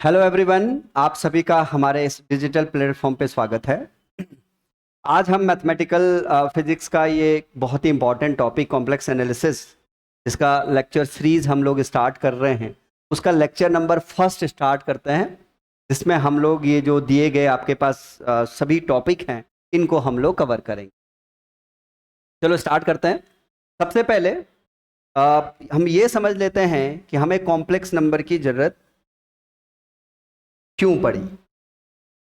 Hello everyone, आप सभी का हमारे इस डिजिटल प्लेटफॉर्म पे स्वागत है। आज हम मैथमेटिकल फिजिक्स का ये बहुत ही इंपॉर्टेंट टॉपिक कॉम्प्लेक्स एनालिसिस, जिसका लेक्चर सीरीज हम लोग स्टार्ट कर रहे हैं, उसका लेक्चर नंबर फर्स्ट स्टार्ट करते हैं, जिसमें हम लोग ये जो दिए गए आपके पास सभी टॉपिक हैं, इनको हम लोग कवर करेंगे। चलो स्टार्ट करते हैं। सबसे पहले हम ये समझ लेते हैं कि हमें कॉम्प्लेक्स नंबर की ज़रूरत क्यों पड़ी।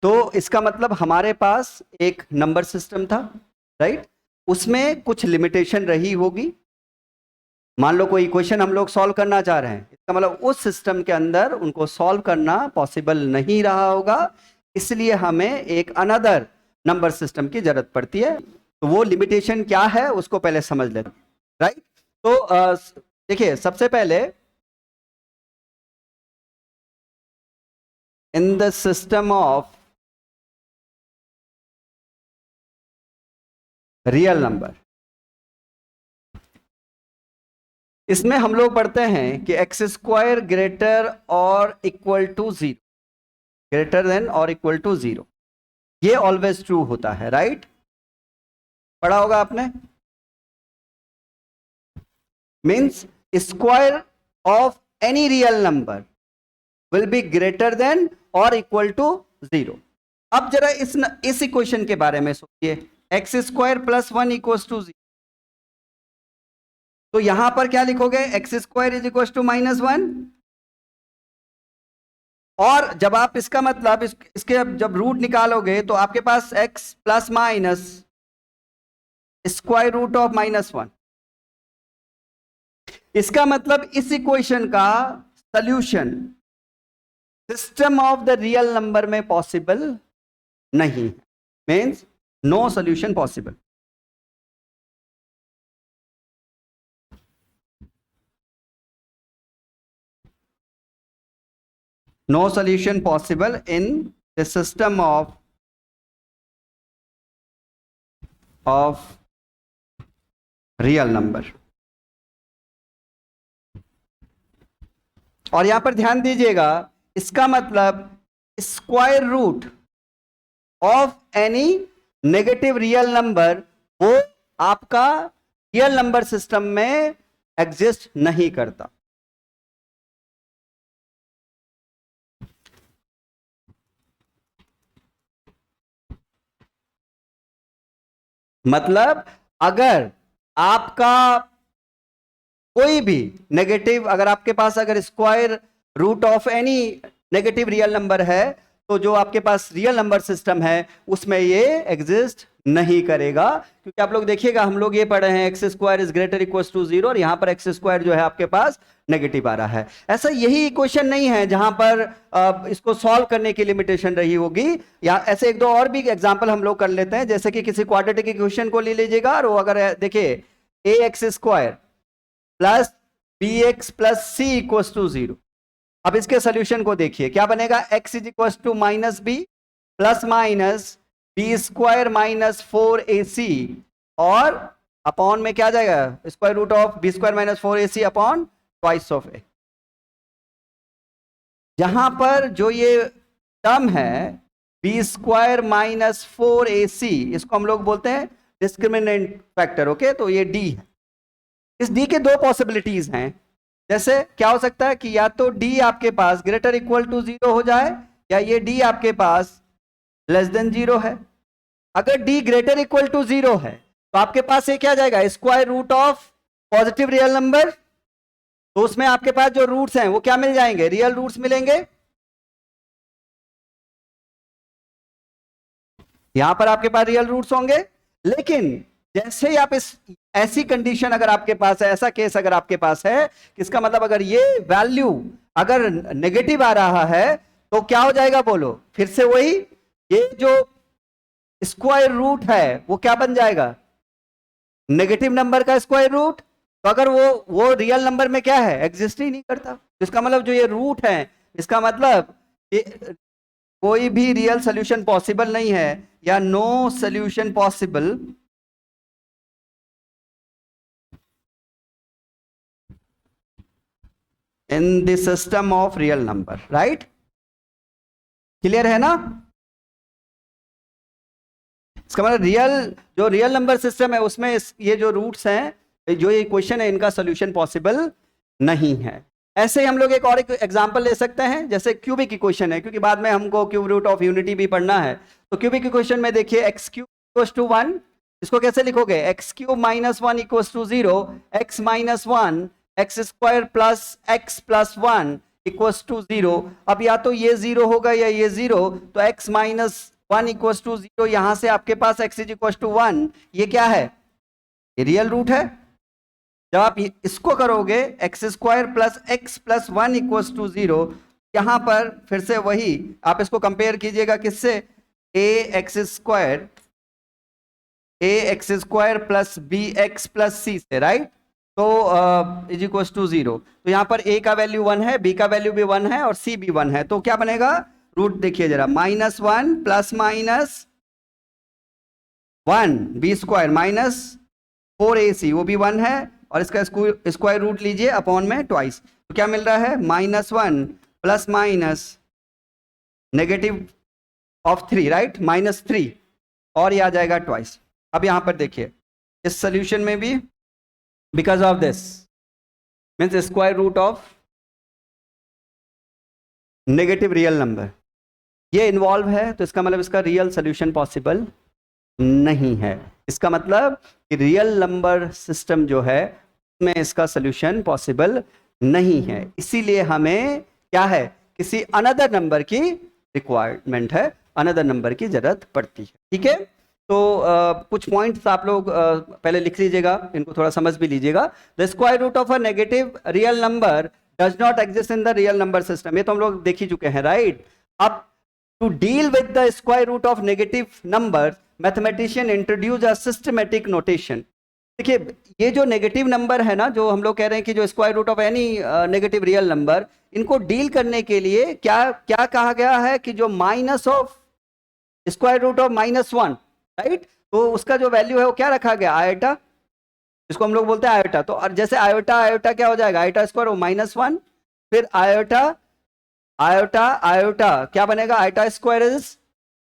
तो इसका मतलब हमारे पास एक नंबर सिस्टम था, राइट। उसमें कुछ लिमिटेशन रही होगी। मान लो कोई इक्वेशन हम लोग सॉल्व करना चाह रहे हैं, इसका मतलब उस सिस्टम के अंदर उनको सॉल्व करना पॉसिबल नहीं रहा होगा, इसलिए हमें एक अनदर नंबर सिस्टम की जरूरत पड़ती है। तो वो लिमिटेशन क्या है उसको पहले समझ लेते हैं, राइट। तो देखिए, सबसे पहले in the system of real number, इसमें हम लोग पढ़ते हैं कि एक्स स्क्वायर ग्रेटर और equal to zero, greater than और इक्वल टू जीरो, ये ऑलवेज ट्रू होता है, राइट। पढ़ा होगा आपने। Means square of any real number will be greater than और इक्वल टू जीरो। अब जरा इस इक्वेशन के बारे में सोचिए, x square plus one equal to zero. तो यहां पर क्या लिखोगे? X square is equal to minus one. और जब आप इसका मतलब इसके जब रूट निकालोगे तो आपके पास x plus minus square root of minus one. इसका मतलब इस इक्वेशन का solution system of the real number में पॉसिबल नहीं, means no solution possible. No solution possible in the system of real number. और यहां पर ध्यान दीजिएगा, इसका मतलब square root of any negative real number वो आपका रियल नंबर सिस्टम में एग्जिस्ट नहीं करता। मतलब अगर आपका कोई भी नेगेटिव, अगर आपके पास अगर square root of any negative real number है, तो जो आपके पास रियल नंबर सिस्टम है उसमें ये एग्जिस्ट नहीं करेगा। क्योंकि आप लोग देखिएगा, हम लोग ये पढ़े हैं x square is greater equal to zero, और यहां पर एक्स स्क्वायर जो है आपके पास नेगेटिव आ रहा है। ऐसा यही इक्वेशन नहीं है जहां पर इसको सॉल्व करने की लिमिटेशन रही होगी। या ऐसे एक दो और भी एग्जांपल हम लोग कर लेते हैं, जैसे कि किसी क्वाड्रेटिक इक्वेशन को ले लीजिएगा, और वो अगर देखिए a x square plus b x plus c equal to zero. अब इसके सोल्यूशन को देखिए, क्या बनेगा? x is equal to minus b plus minus b square minus four a c, और अपॉन में क्या जाएगा? Square root of b square minus four a c upon twice of a. जहां पर जो ये टर्म है b square minus four a c, इसको हम लोग बोलते हैं डिस्क्रिमिनेंट फैक्टर, ओके। तो ये डी है। इस डी के दो पॉसिबिलिटीज हैं। जैसे क्या हो सकता है कि या तो डी आपके पास ग्रेटर इक्वल टू जीरो हो जाए, या ये डी आपके पास लेस देन जीरो है। अगर D greater equal to zero है तो आपके पास ये क्या जाएगा? Square root of positive real number. तो उसमें आपके पास जो रूट्स हैं वो क्या मिल जाएंगे? रियल रूट्स मिलेंगे। यहां पर आपके पास रियल रूट्स होंगे। लेकिन जैसे ही आप इस ऐसी कंडीशन अगर आपके पास है, ऐसा केस अगर आपके पास है, इसका मतलब अगर ये वैल्यू अगर नेगेटिव आ रहा है तो क्या हो जाएगा? बोलो फिर से वही, ये जो स्क्वायर रूट है वो क्या बन जाएगा? नेगेटिव नंबर का स्क्वायर रूट। तो अगर वो रियल नंबर में क्या है? एग्जिस्ट ही नहीं करता। इसका मतलब जो ये रूट है, इसका मतलब ये कोई भी रियल सोल्यूशन पॉसिबल नहीं है, या no solution possible in the system of real number, right? Clear है ना? इसका मतलब रियल नंबर सिस्टम है उसमें ये जो रूट्स हैं, जो ये क्वेश्चन है, इनका सोल्यूशन पॉसिबल नहीं है। ऐसे ही हम लोग एक और एग्जांपल ले सकते हैं, जैसे क्यूबिक इक्वेशन है, क्योंकि बाद में हमको क्यूब रूट ऑफ यूनिटी भी पढ़ना है। तो क्यूबिक इक्वेशन में देखिए एक्स क्यूब इक्वल्स टू 1, इसको कैसे लिखोगे? X cube minus 1 equals to 0, x minus 1 x square plus x plus 1 equals to 0। अब या तो ये 0 होगा या ये 0, तो एक्स माइनस 1 इक्वल्स टू 0, यहां से आपके पास x इज इक्वल्स टू 1, ये क्या है? ये रियल रूट है। जब आप इसको करोगे x square plus x plus 1 equals to 0, यहां पर फिर से वही आप इसको कंपेयर कीजिएगा किससे? A x square plus b x plus c से, राइट? तो इज इक्वल्स टू 0। तो यहां पर a का वैल्यू 1 है, b का वैल्यू भी 1 है और c भी 1 है, तो क्या बनेगा? रूट देखिए जरा, minus 1 plus minus 1 b square minus 4ac, वो भी 1 है, और इसका स्क्वायर रूट लीजिए अपॉन में ट्वाइस, तो क्या मिल रहा है? Minus 1 plus minus negative of 3, right? Minus 3, और ये आ जाएगा ट्वाइस। अब यहां पर देखिए इस सोल्यूशन में भी because of this means square root of negative real number ये इन्वॉल्व है, तो इसका मतलब इसका रियल सोल्यूशन पॉसिबल नहीं है। इसका मतलब कि रियल नंबर सिस्टम जो है उसमें इसका सोल्यूशन पॉसिबल नहीं है, इसीलिए हमें क्या है? किसी अनदर नंबर की रिक्वायरमेंट है, अनदर नंबर की जरूरत पड़ती है। ठीक है, तो कुछ पॉइंट्स आप लोग पहले लिख लीजिएगा, इनको थोड़ा समझ भी लीजिएगा। The square root of a negative real number does not exist in the real number system, ये तो हम लोग देख ही चुके हैं, राइट? अब to deal with the square root of negative numbers, mathematician introduce a systematic notation। देखिए ये जो नेगेटिव नंबर है ना, जो हम लोग कह रहे हैं कि जो square root of any negative real number, इनको डील करने के लिए क्या क्या कहा गया है कि जो minus of square root of -1, right? तो उसका जो वैल्यू है वो क्या रखा गया? आयोटा, इसको हम लोग बोलते हैं आयोटा। तो और जैसे आयोटा क्या हो जाएगा? आयोटा स्क्वायर -1, फिर आयोटा आयोटा क्या बनेगा? आयोटा स्क्वायर इज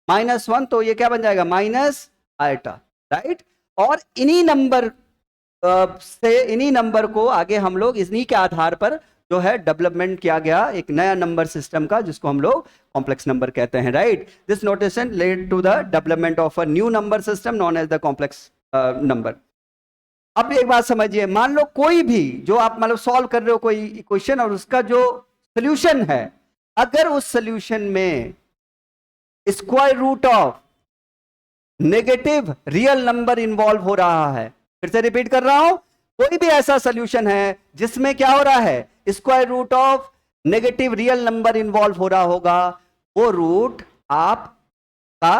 -1, तो ये क्या बन जाएगा? Minus iota, right? और इन्हीं नंबर को आगे हम लोग इन्हीं के आधार पर जो है डेवलपमेंट किया गया एक नया नंबर सिस्टम का, जिसको हम लोग कॉम्प्लेक्स नंबर कहते हैं, right? This notation led to the development of a new number system known as the complex number. अब एक बात समझिए, मान लो कोई भी जो आप मतलब सॉल्व कर रहे हो कोई इक्वेशन, और उसका जो सोल्यूशन है, अगर उस सोल्यूशन में square root of negative real number involve हो रहा है, फिर से रिपीट कर रहा हूं, कोई भी ऐसा सोल्यूशन है जिसमें क्या हो रहा है? Square root of negative real number involve हो रहा होगा, वो रूट आपका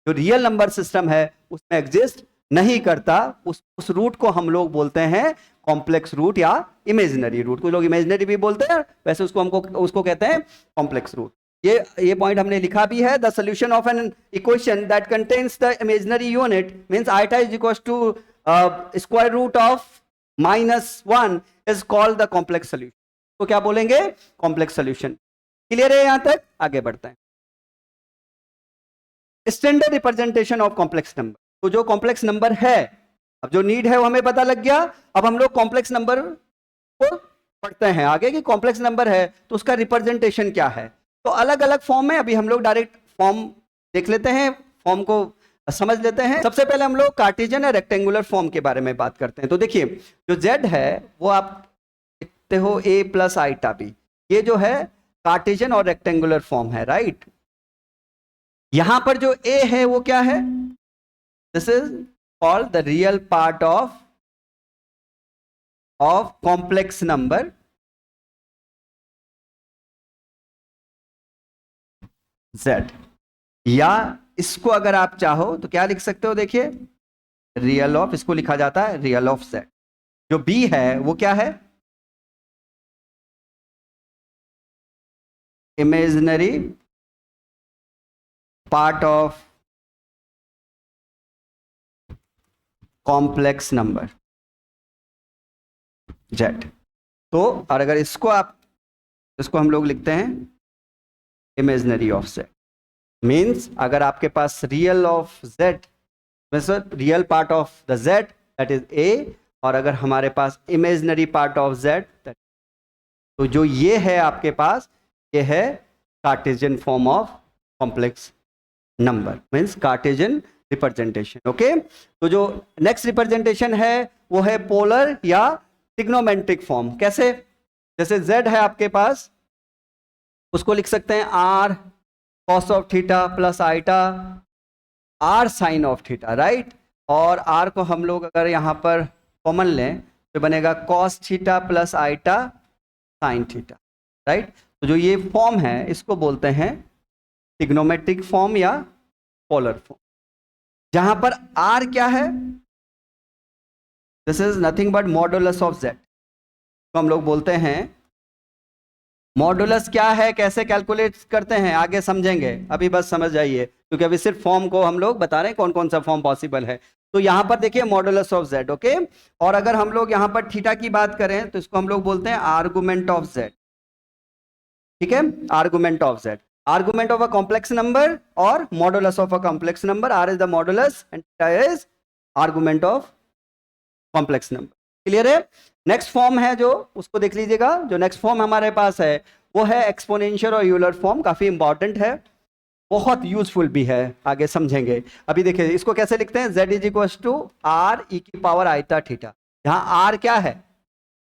जो रियल नंबर सिस्टम है उसमें एग्जिस्ट नहीं करता। उस रूट को हम लोग बोलते हैं कॉम्प्लेक्स रूट या इमेजिनरी रूट। कुछ लोग इमेजिनरी भी बोलते हैं, वैसे उसको कहते हैं कॉम्प्लेक्स रूट। ये पॉइंट हमने लिखा भी है। The solution of an equation that contains the imaginary unit means iota is equal to square root of -1 is called the complex solution. तो क्या बोलेंगे? Complex solution. क्लियर है यहां तक? आगे बढ़ते हैं। Standard representation of complex number. तो जो कॉम्प्लेक्स नंबर है, अब जो नीड है वो हमें पता लग गया। अब हम लोग कॉम्प्लेक्स नंबर को पढ़ते हैं आगे कि कॉम्प्लेक्स नंबर है तो उसका रिप्रेजेंटेशन क्या है। तो अलग अलग फॉर्म में, अभी हम लोग डायरेक्ट फॉर्म देख लेते हैं, फॉर्म को समझ लेते हैं। सबसे पहले हम लोग कार्टेशियन और रेक्टेंगुलर फॉर्म के बारे में बात करते हैं। तो देखिए जो z है वो आप देखते हो a प्लस आइटा b, ये जो है कार्टेशियन और रेक्टेंगुलर फॉर्म है, राइट? यहां पर जो a है वो क्या है? This is called the real part of complex number z, या इसको अगर आप चाहो तो क्या लिख सकते हो? देखिए रियल ऑफ, इसको लिखा जाता है रियल ऑफ z। जो b है वो क्या है? Imaginary part of complex number z। तो और अगर इसको हम लोग लिखते हैं इमेजिनरी ऑफ z। मीन्स अगर आपके पास real of z, real part of the z that is a, और अगर हमारे पास इमेजिनरी पार्ट ऑफ z, तो जो ये है आपके पास, ये है Cartesian form of complex number, means Cartesian representation. Okay, तो जो नेक्स्ट रिप्रेजेंटेशन है वो है पोलर या ट्रिग्नोमेट्रिक फॉर्म। कैसे? जैसे z है आपके पास, उसको लिख सकते हैं r cos of theta plus iota r sin of theta, right. और r को हम लोग अगर यहाँ पर कॉमन लें तो बनेगा cos theta plus iota sin theta, right. तो जो ये फॉर्म है इसको बोलते हैं ट्रिग्नोमेट्रिक फॉर्म या पोलर फॉर्म। जहां पर r क्या है, this is nothing but modulus of z, तो हम लोग बोलते हैं मॉडुलस क्या है, कैसे कैलकुलेट करते हैं आगे समझेंगे, अभी बस समझ जाइए, क्योंकि अभी सिर्फ फॉर्म को हम लोग बता रहे हैं कौन कौन सा फॉर्म पॉसिबल है। तो यहां पर देखिए मॉडुलस ऑफ z, ओके। और अगर हम लोग यहां पर थीटा की बात करें तो इसको हम लोग बोलते हैं आर्गुमेंट ऑफ z, ठीक है, argument of z, argument of a complex number और modulus of a complex number. r is the modulus and theta is argument of complex number. Clear है? नेक्स्ट फॉर्म है जो, उसको देख लीजिएगा। जो नेक्स्ट फॉर्म हमारे पास है वो है एक्सपोनेंशियल और यूलर फॉर्म। काफी इंपॉर्टेंट है, बहुत यूजफुल भी है, आगे समझेंगे। अभी देखिए इसको कैसे लिखते हैं, z is equal to r e की पावर आइटा थीटा। जहां r क्या है,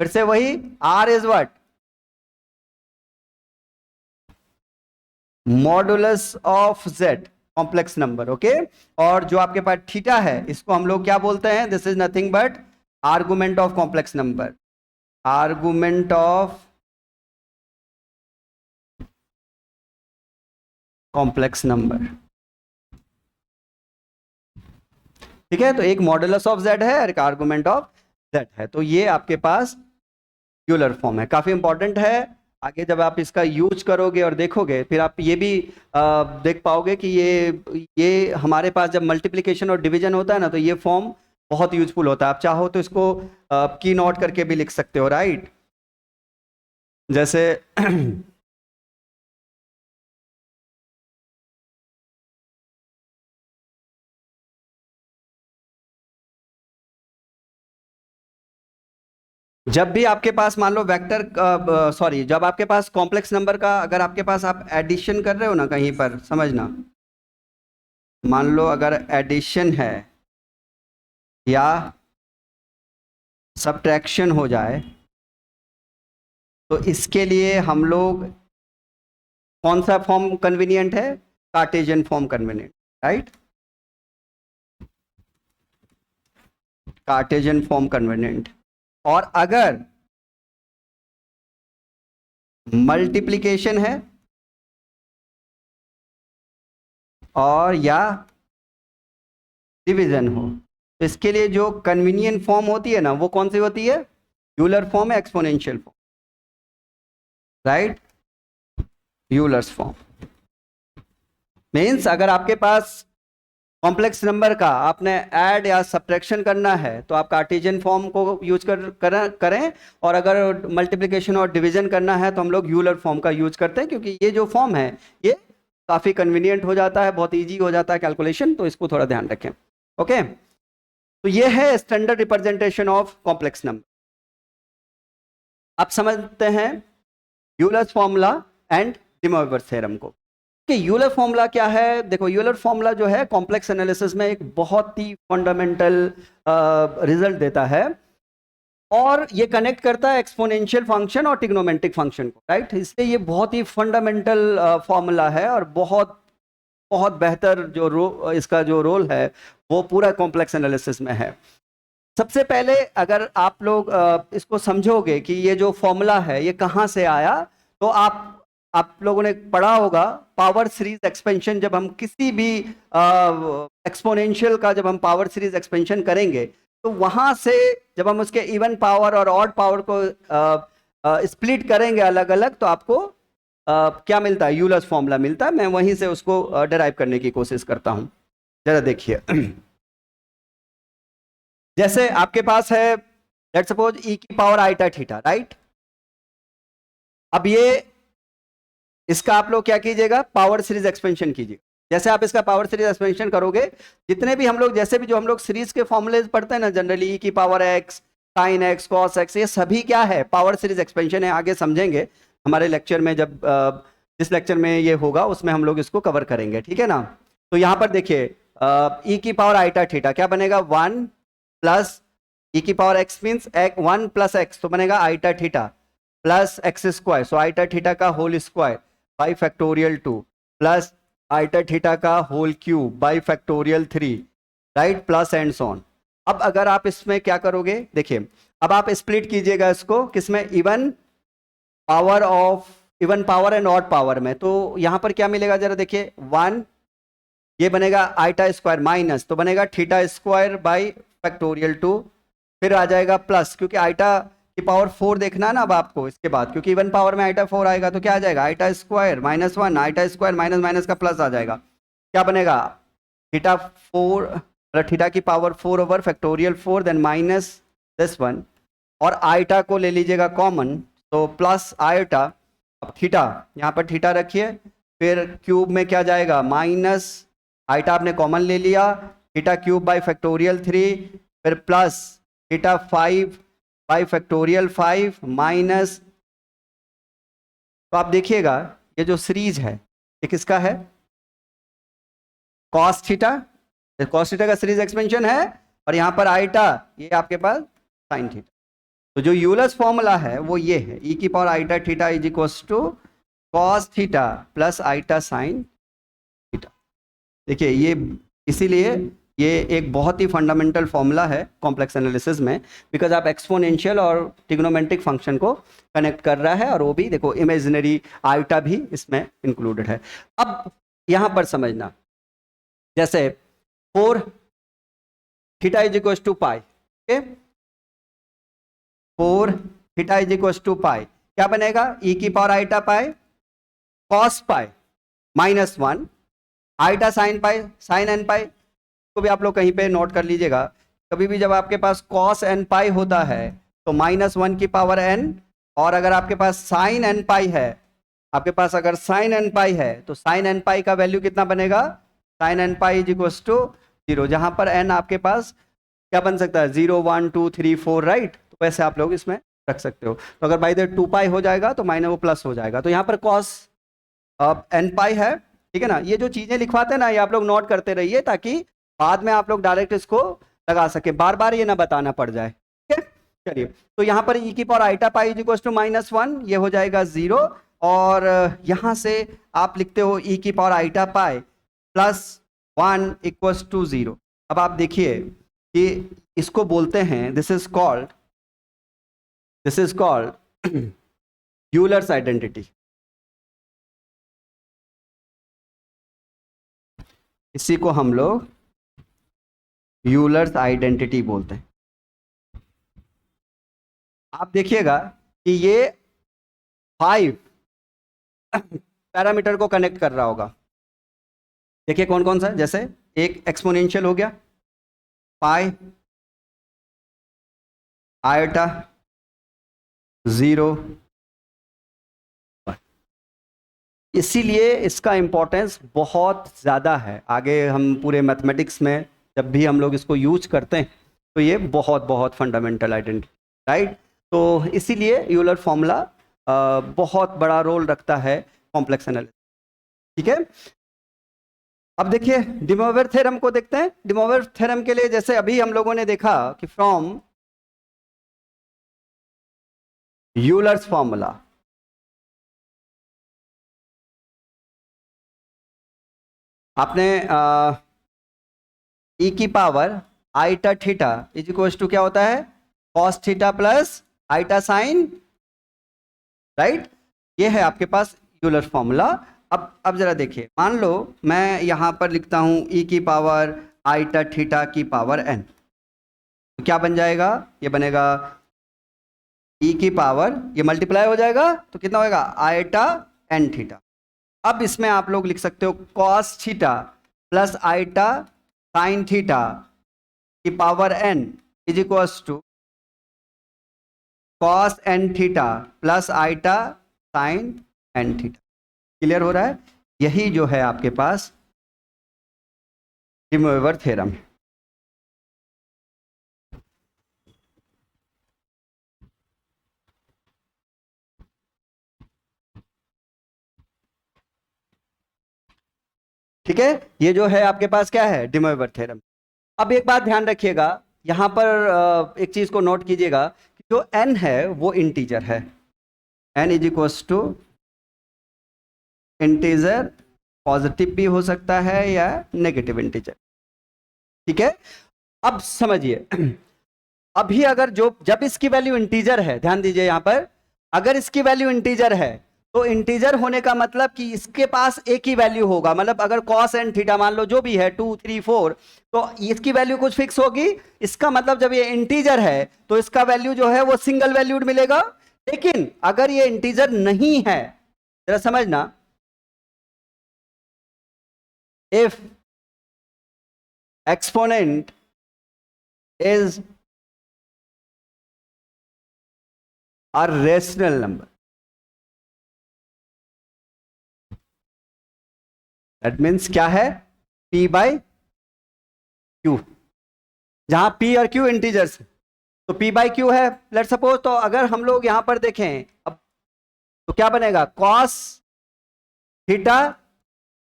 फिर से वही r is what, modulus of z complex number, okay. और जो आपके पास थीटा है इसको हम लोग क्या बोलते हैं, this is nothing but argument of complex number, argument of complex number, ठीक है। तो एक मॉडुलस ऑफ z है और एक आर्गुमेंट ऑफ z है। तो ये आपके पास यूलर फॉर्म है, काफी इंपॉर्टेंट है। आगे जब आप इसका यूज करोगे और देखोगे फिर आप ये भी देख पाओगे कि ये हमारे पास जब मल्टीप्लिकेशन और डिवीजन होता है ना, तो ये फॉर्म बहुत यूजफुल होता है। आप चाहो तो इसको की नोट करके भी लिख सकते हो, राइट। जैसे जब भी आपके पास मान लो वेक्टर, सॉरी, जब आपके पास कॉम्प्लेक्स नंबर का, अगर आपके पास आप एडिशन कर रहे हो ना कहीं पर, समझना, मान लो अगर एडिशन है या सब्ट्रैक्शन हो जाए, तो इसके लिए हम लोग कौन सा फॉर्म कन्वीनियंट है, Cartesian form convenient, right, Cartesian form convenient. और अगर मल्टीप्लिकेशन है और या डिवीजन हो, तो इसके लिए जो कन्वीनियंट फॉर्म होती है ना, वो कौन सी होती है, यूलर फॉर्म है, exponential form, right, Euler's form. Means अगर आपके पास कॉम्प्लेक्स नंबर का आपने ऐड या सब्ट्रैक्शन करना है तो आप कार्टेशियन फॉर्म को यूज करें, और अगर मल्टीप्लिकेशन और डिवीजन करना है तो हम लोग यूलर फॉर्म का यूज करते हैं, क्योंकि ये जो फॉर्म है ये काफ़ी कन्वीनियंट हो जाता है, बहुत ईजी हो जाता है कैलकुलेशन, तो इसको थोड़ा ध्यान रखें, ओके। तो ये है standard representation of complex number. आप समझते हैं Euler's formula and De Moivre theorem को। कि यूलर फॉर्मूला क्या है, देखो यूलर फॉर्मूला जो है कॉम्प्लेक्स एनालिसिस में एक बहुत ही फंडामेंटल रिजल्ट देता है, और ये कनेक्ट करता है एक्सपोनेंशियल फंक्शन और ट्रिग्नोमेट्रिक फंक्शन को, राइट। इसलिए ये बहुत ही फंडामेंटल फॉर्मूला है, और बहुत बहुत बेहतर जो इसका जो रोल है वो पूरा कॉम्प्लेक्स एनालिसिस में है। सबसे पहले अगर आप लोग इसको समझोगे कि ये जो फॉर्मूला है ये कहाँ से आया, तो आप लोगों ने पढ़ा होगा पावर सीरीज एक्सपेंशन। जब हम किसी भी एक्सपोनेंशियल का जब हम पावर सीरीज एक्सपेंशन करेंगे, तो वहां से जब हम उसके इवन पावर और ऑड पावर को स्प्लिट करेंगे अलग अलग, तो आपको क्या मिलता है, यूलर्स फॉर्मूला मिलता है। मैं वहीं से उसको डिराइव करने की कोशिश करता हूं, जरा देखिए। जैसे आपके पास है लेट्स सपोज ई की पावर आइटा थीटा, राइट। अब ये इसका आप लोग क्या कीजिएगा, पावर सीरीज एक्सपेंशन कीजिएगा। जैसे आप इसका पावर सीरीज एक्सपेंशन करोगे, जितने भी हम लोग जैसे भी जो हम लोग सीरीज के फॉर्मूले पढ़ते हैं ना जनरली, ई की power x, sine x, cos x, ये सभी क्या है, पावर सीरीज एक्सपेंशन है। आगे समझेंगे हमारे लेक्चर में, जब जिस लेक्चर में ये होगा उसमें हम लोग इसको कवर करेंगे, ठीक है ना। तो यहाँ पर देखिए ई की पावर आइटा थीटा क्या बनेगा, 1 प्लस ई की power x means 1 plus x, तो बनेगा iota theta plus x square, so iota theta का whole square by factorial 2 plus iota theta का whole cube by factorial 3, right, plus and so on. अब अगर आप इसमें क्या करोगे, देखिए अब आप स्प्लिट कीजिएगा इसको किसमें, even power and odd power में। तो यहां पर क्या मिलेगा जरा देखिए, 1 ये बनेगा आइटा स्क्वायर माइनस, तो बनेगा थीटा स्क्वायर बाई फैक्टोरियल 2, फिर आ जाएगा प्लस, क्योंकि आइटा की पावर 4 देखना है ना अब आपको इसके बाद, क्योंकि इवन पावर में आइटा 4 आएगा तो क्या आ जाएगा, iota square minus 1, iota square minus minus का प्लस आ जाएगा, क्या बनेगा, थीटा 4 मतलब थीटा की power 4 over factorial 4 then minus this one, और आइटा को ले लीजिएगा कॉमन, तो प्लस आइटा, अब थीटा यहाँ पर थीटा रखिए, फिर क्यूब में क्या जाएगा, माइनस आइटा आपने कॉमन ले लिया, थीटा क्यूब बाई फैक्टोरियल 3, फिर plus theta 5 by factorial 5 minus, तो आप देखिएगा ये जो सीरीज है ये किसका है, कॉस थीटा का सीरीज एक्सपेंशन है, और यहां पर आइटा ये आपके पास साइन थीटा। तो जो यूलर्स फॉर्मूला है वो ये है, ई की power iota theta is equals to cos theta plus iota sine theta. देखिए ये इसीलिए ये एक बहुत ही फंडामेंटल फॉर्मूला है कॉम्प्लेक्स एनालिसिस में, बिकॉज आप एक्सपोनेंशियल और ट्रिग्नोमेट्रिक फंक्शन को कनेक्ट कर रहा है, और वो भी देखो इमेजिनरी आइटा भी इसमें इंक्लूडेड है। अब यहां पर समझना, जैसे 4 theta is equal to pi, okay, 4 theta is equal to pi क्या बनेगा, ई की power iota pi cos pi minus 1 iota sine pi sine n pi, को भी आप लोग कहीं पे नोट कर लीजिएगा। कभी भी जब आपके पास कॉस एन पाई होता है तो -1 की पावर एन, और अगर आपके पास साइन एन पाई है, आपके पास अगर साइन एन पाई है तो साइन एन पाई का वैल्यू कितना बनेगा, sine n pi is equal to 0, जहां पर एन आपके पास क्या बन सकता है, 0 1 2 3 4, राइट। तो वैसे आप लोग इसमें रख सकते हो। तो अगर बाई द 2 पाई हो जाएगा तो माइनस वो प्लस हो जाएगा, तो यहाँ पर कॉस एन पाई है, ठीक है ना। ये जो चीजें लिखवाते हैं ना ये आप लोग नोट करते रहिए, ताकि बाद में आप लोग डायरेक्ट इसको लगा सके, बार बार ये ना बताना पड़ जाए, ठीक है। चलिए, तो यहाँ पर ई की power iota pi is equal to -1, ये हो जाएगा 0, और यहाँ से आप लिखते हो ई की power iota pi plus 1 equals to 0। अब आप देखिए कि इसको बोलते हैं, this is called Euler's identity. इसी को हम लोग यूलर्स आइडेंटिटी बोलते हैं। आप देखिएगा कि ये 5 पैरामीटर को कनेक्ट कर रहा होगा। देखिए कौन कौन सा, जैसे एक एक्सपोनेंशियल हो गया, पाई आयटा 0, इसीलिए इसका इंपॉर्टेंस बहुत ज़्यादा है। आगे हम पूरे मैथमेटिक्स में जब भी हम लोग इसको यूज करते हैं तो ये बहुत बहुत फंडामेंटल आइडेंटिटी, राइट। तो इसीलिए यूलर फॉर्मूला बहुत बड़ा रोल रखता है कॉम्प्लेक्स एनालिसिस, ठीक है। अब देखिए डे मोइर थ्योरम को देखते हैं। डे मोइर थ्योरम के लिए जैसे अभी हम लोगों ने देखा कि फ्रॉम यूलर्स फॉर्मूला, आपने ई की power iota theta is equal to क्या होता है, cos theta plus iota sine, right. ये है आपके पास यूलर फॉर्मूला। अब जरा देखिए, मान लो मैं यहां पर लिखता हूं ई की पावर आइटा थीटा की पावर एन, तो क्या बन जाएगा, ये बनेगा ई की पावर, ये मल्टीप्लाई हो जाएगा तो कितना होएगा, आइटा एन थीटा। अब इसमें आप लोग लिख सकते हो cos theta plus iota sine theta की power n is equals to cos n theta plus iota sine n theta. Clear हो रहा है, यही जो है आपके पास de Moivre थ्योरम। ठीक है, ये जो है आपके पास क्या है, de Moivre थ्योरम। अब एक बात ध्यान रखिएगा, यहां पर एक चीज को नोट कीजिएगा, जो n है वो इंटीजर है, n is equals to integer, positive भी हो सकता है या नेगेटिव इंटीजर। ठीक है, अब समझिए, अभी अगर जब इसकी वैल्यू इंटीजर है, ध्यान दीजिए यहां पर, अगर इसकी वैल्यू इंटीजर है तो इंटीजर होने का मतलब कि इसके पास एक ही वैल्यू होगा, मतलब अगर cos एंड थीटा मान लो जो भी है 2 3 4, तो इसकी वैल्यू कुछ फिक्स होगी। इसका मतलब जब ये इंटीजर है तो इसका वैल्यू जो है वो सिंगल वैल्यूड मिलेगा। लेकिन अगर ये इंटीजर नहीं है, जरा समझना, if exponent is a rational number, that means क्या है, p बाई क्यू, जहां p और q इंटीजर्स, तो p बाई क्यू है। लेट सपोज, तो अगर हम लोग यहां पर देखें अब, तो क्या बनेगा, cos theta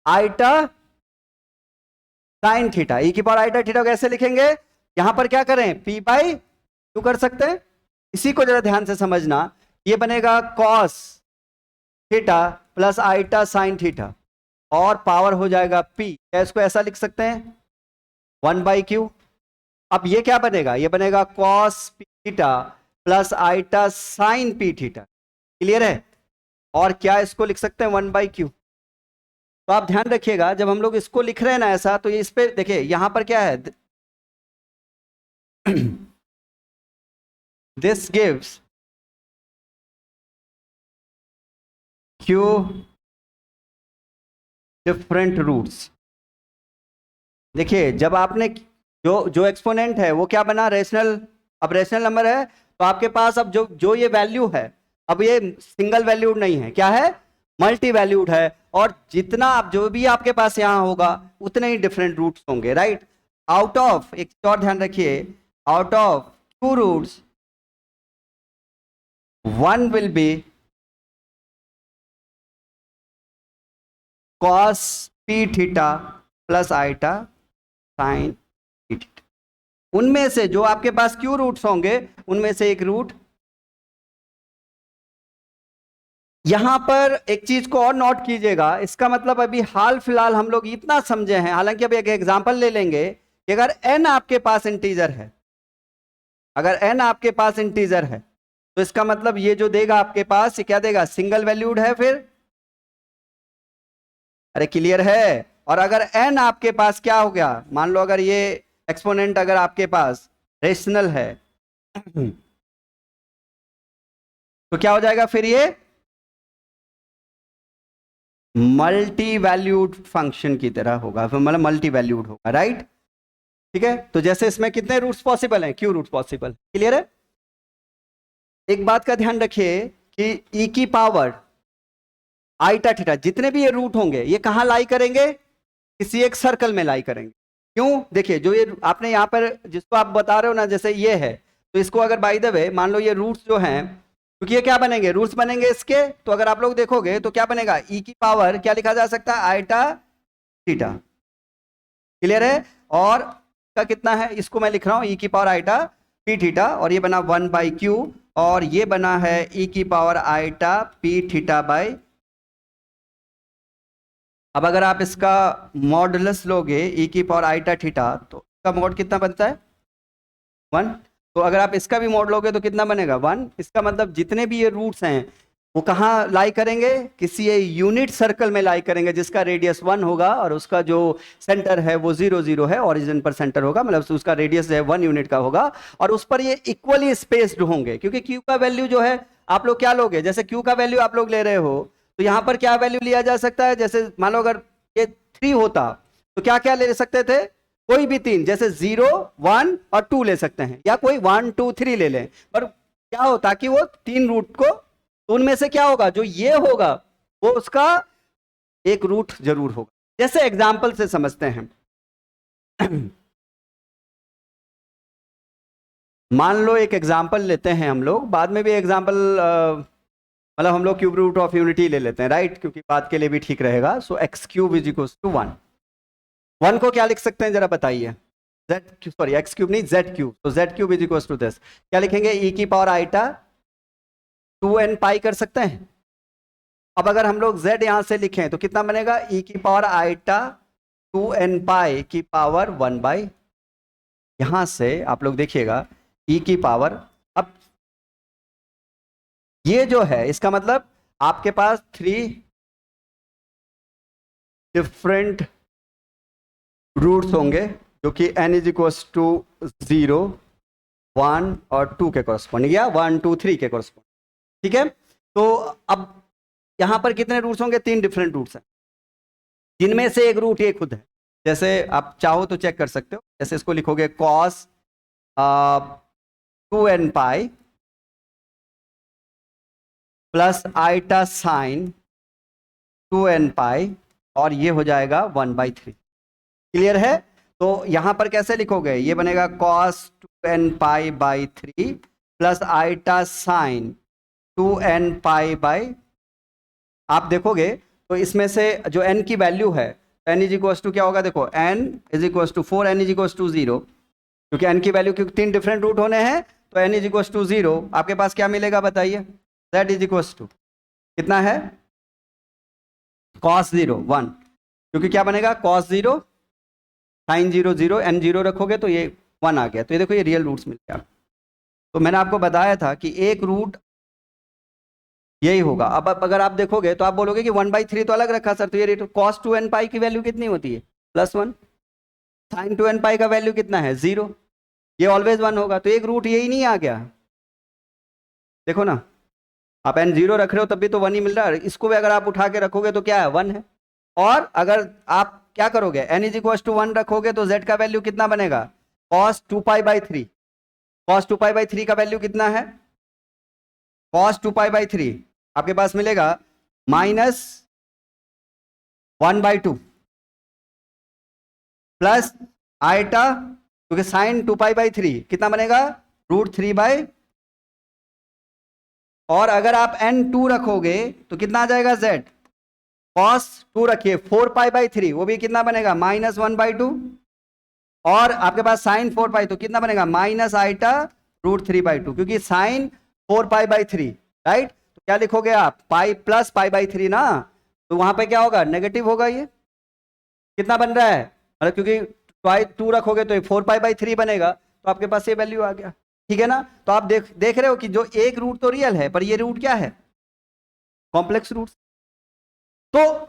iota sine theta, e की पावर आइटा थीटा कैसे लिखेंगे, यहां पर क्या करें, p बाई क्यू कर सकते हैं। इसी को जरा ध्यान से समझना, ये बनेगा cos theta plus iota sine theta, और पावर हो जाएगा p, क्या इसको ऐसा लिख सकते हैं, 1 बाई क्यू। अब ये क्या बनेगा, ये बनेगा cos p theta plus iota sine p theta. Clear है, और क्या इसको लिख सकते हैं, 1 बाई क्यू। तो आप ध्यान रखिएगा, जब हम लोग इसको लिख रहे हैं ना ऐसा, तो ये इस पे देखिए, यहां पर क्या है, this gives q different roots। देखिए, जब आपने जो एक्सपोनेंट है वो क्या बना, रेशनल, अब रेशनल नंबर है तो आपके पास अब जो ये वैल्यू है, अब ये सिंगल वैल्यूड नहीं है, क्या है, मल्टी वैल्यूड है। और जितना आप जो भी आपके पास यहां होगा उतने ही डिफरेंट रूट्स होंगे, राइट। आउट ऑफ, एक और ध्यान रखिए, out of two roots one will be cos p theta plus iota sine p theta. उनमें से जो आपके पास क्यू रूट्स होंगे उनमें से एक रूट, यहां पर एक चीज को और नोट कीजिएगा, इसका मतलब अभी हाल फिलहाल हम लोग इतना समझे हैं, हालांकि अब एक एग्जांपल ले लेंगे कि अगर n आपके पास इंटीजर है, अगर n आपके पास इंटीजर है, तो इसका मतलब ये जो देगा आपके पास, ये क्या देगा, सिंगल वैल्यूड है फिर, अरे क्लियर है। और अगर n आपके पास क्या हो गया, मान लो अगर ये एक्सपोनेंट अगर आपके पास रेशनल है तो क्या हो जाएगा फिर, ये मल्टी वैल्यूड फंक्शन की तरह होगा, फिर मतलब मल्टी वैल्यूड होगा, राइट। ठीक है, तो जैसे इसमें कितने रूट्स पॉसिबल हैं, क्यू रूट पॉसिबल, क्लियर है। एक बात का ध्यान रखिए कि e की पावर आइटा थीटा, जितने भी ये रूट होंगे ये कहां लाई करेंगे, किसी एक सर्कल में लाई करेंगे। क्यों, देखिए, जो ये आपने यहां पर जिसको आप बता रहे हो ना, जैसे ये है, तो इसको अगर बाय द वे मान लो ये रूट्स जो हैं, क्योंकि ये क्या बनेंगे, रूट्स बनेंगे इसके, तो अगर आप लोग देखोगे तो क्या बनेगा, e की पावर क्या लिखा जा सकता है, आइटा थीटा। क्लियर है, और का कितना है, इसको मैं लिख रहा हूं e की पावर आइटा p थीटा, और ये बना 1 बाई क्यू, और ये बना है e की power iota p theta by. अब अगर आप इसका मॉडुलस लोगे e की पावर आइटा थीटा, तो इसका मॉड कितना बनता है, 1। तो अगर आप इसका भी मॉड लोगे तो कितना बनेगा, 1। इसका मतलब जितने भी ये रूट्स हैं वो कहाँ लाई करेंगे, किसी यूनिट सर्कल में लाई करेंगे जिसका रेडियस 1 होगा, और उसका जो सेंटर है वो 0 0 है, ओरिजिन पर सेंटर होगा, मतलब उसका रेडियस जो है 1 यूनिट का होगा, और उस पर ये इक्वली स्पेस्ड होंगे। क्योंकि क्यू का वैल्यू जो है आप लोग क्या लोगे, जैसे क्यू का वैल्यू आप लोग ले रहे हो, तो यहां पर क्या वैल्यू लिया जा सकता है, जैसे मान लो अगर ये 3 होता तो क्या क्या ले सकते थे, कोई भी 3, जैसे 0 1 और 2 ले सकते हैं, या कोई 1 2 3 ले लें, पर क्या होता कि वो 3 रूट को, तो उनमें से क्या होगा, जो ये होगा वो उसका एक रूट जरूर होगा। जैसे एग्जाम्पल से समझते हैं, मान लो एक एग्जांपल लेते हैं हम लोग, बाद में भी एग्जांपल मतलब हम लोग क्यूब रूट ऑफ यूनिटी ले लेते हैं, राइट, क्योंकि बात के लिए भी ठीक रहेगा। So x cube is equal to 1। 1 को क्या लिख सकते हैं जरा बताइए? जेड, सॉरी एक्स क्यूब नहीं, जेड क्यूब। तो z cube is equal to this, क्या लिखेंगे? ई की पावर आइटा 2n पाई कर सकते हैं। अब अगर हम लोग z यहां से लिखें तो कितना बनेगा? ई की पावर आइटा 2n पाई की पावर 1 बाई, यहां से आप लोग देखिएगा ई की पावर। अब ये जो है इसका मतलब आपके पास 3 डिफरेंट रूट्स होंगे जो कि n इज इक्वल टू 0, 1 और 2 के कॉरस्पॉन्डिंग, या 1 2 3 के कॉरस्पॉन्डिंग। ठीक है, तो अब यहां पर कितने रूट्स होंगे? 3 डिफरेंट रूट्स हैं, जिनमें से एक रूट ये खुद है। जैसे आप चाहो तो चेक कर सकते हो, जैसे इसको लिखोगे cos 2n pi plus iota sine 2n pi, और ये हो जाएगा 1/3। क्लियर है? तो यहां पर कैसे लिखोगे? ये बनेगा cos 2n pi by 3 plus iota sine 2n pi by, आप देखोगे तो इसमें से जो n की वैल्यू है, n इज इक्वल टू क्या होगा? देखो n is equal to 4, n is equal to 0, क्योंकि n की वैल्यू, क्योंकि 3 डिफरेंट रूट होने हैं, तो n इज इक्वल टू 0। आपके पास क्या मिलेगा बताइए? z इज इक्वल टू कितना है? cos 0 1, क्योंकि क्या बनेगा? cos 0 sin 0 0, n 0 रखोगे तो ये 1 आ गया। तो ये देखो, ये रियल रूट्स मिल गया। तो मैंने आपको बताया था कि एक रूट यही होगा। अब अगर आप देखोगे तो आप बोलोगे कि 1/3 तो अलग रखा सर, तो ये cos 2n पाई की वैल्यू कितनी होती है? +1। sin 2n पाई का वैल्यू कितना है? 0। ये ऑलवेज 1 होगा, तो एक रूट यही नहीं आ गया। देखो ना, आप n 0 रख रहे हो तब भी तो 1 ही मिल रहा है। इसको भी अगर आप उठा के रखोगे तो क्या है? 1 है। और अगर आप क्या करोगे? n इज इक्वल टू 1 रखोगे तो z का वैल्यू कितना बनेगा? cos 2π/3। cos 2π/3 का वैल्यू कितना है? cos 2π/3 आपके पास मिलेगा -1/2 प्लस आइटा, क्योंकि साइन 2π/3 कितना बनेगा? √3/, और अगर आप n2 रखोगे तो कितना आ जाएगा? z cos 2 रखिए 4π/3, वो भी कितना बनेगा? -1/2, और आपके पास साइन 4π, तो कितना बनेगा? माइनस आइटा √3/2, क्योंकि साइन 4π/3, राइट। तो क्या लिखोगे आप? पाई प्लस π/3 ना, तो वहां पे क्या होगा? नेगेटिव होगा। ये कितना बन रहा है? मतलब क्योंकि 2 रखोगे तो ये 4π/3 बनेगा, तो आपके पास ये वैल्यू आ गया। ठीक है ना? तो आप देख रहे हो कि जो एक रूट तो रियल है, पर ये रूट क्या है? Complex root. तो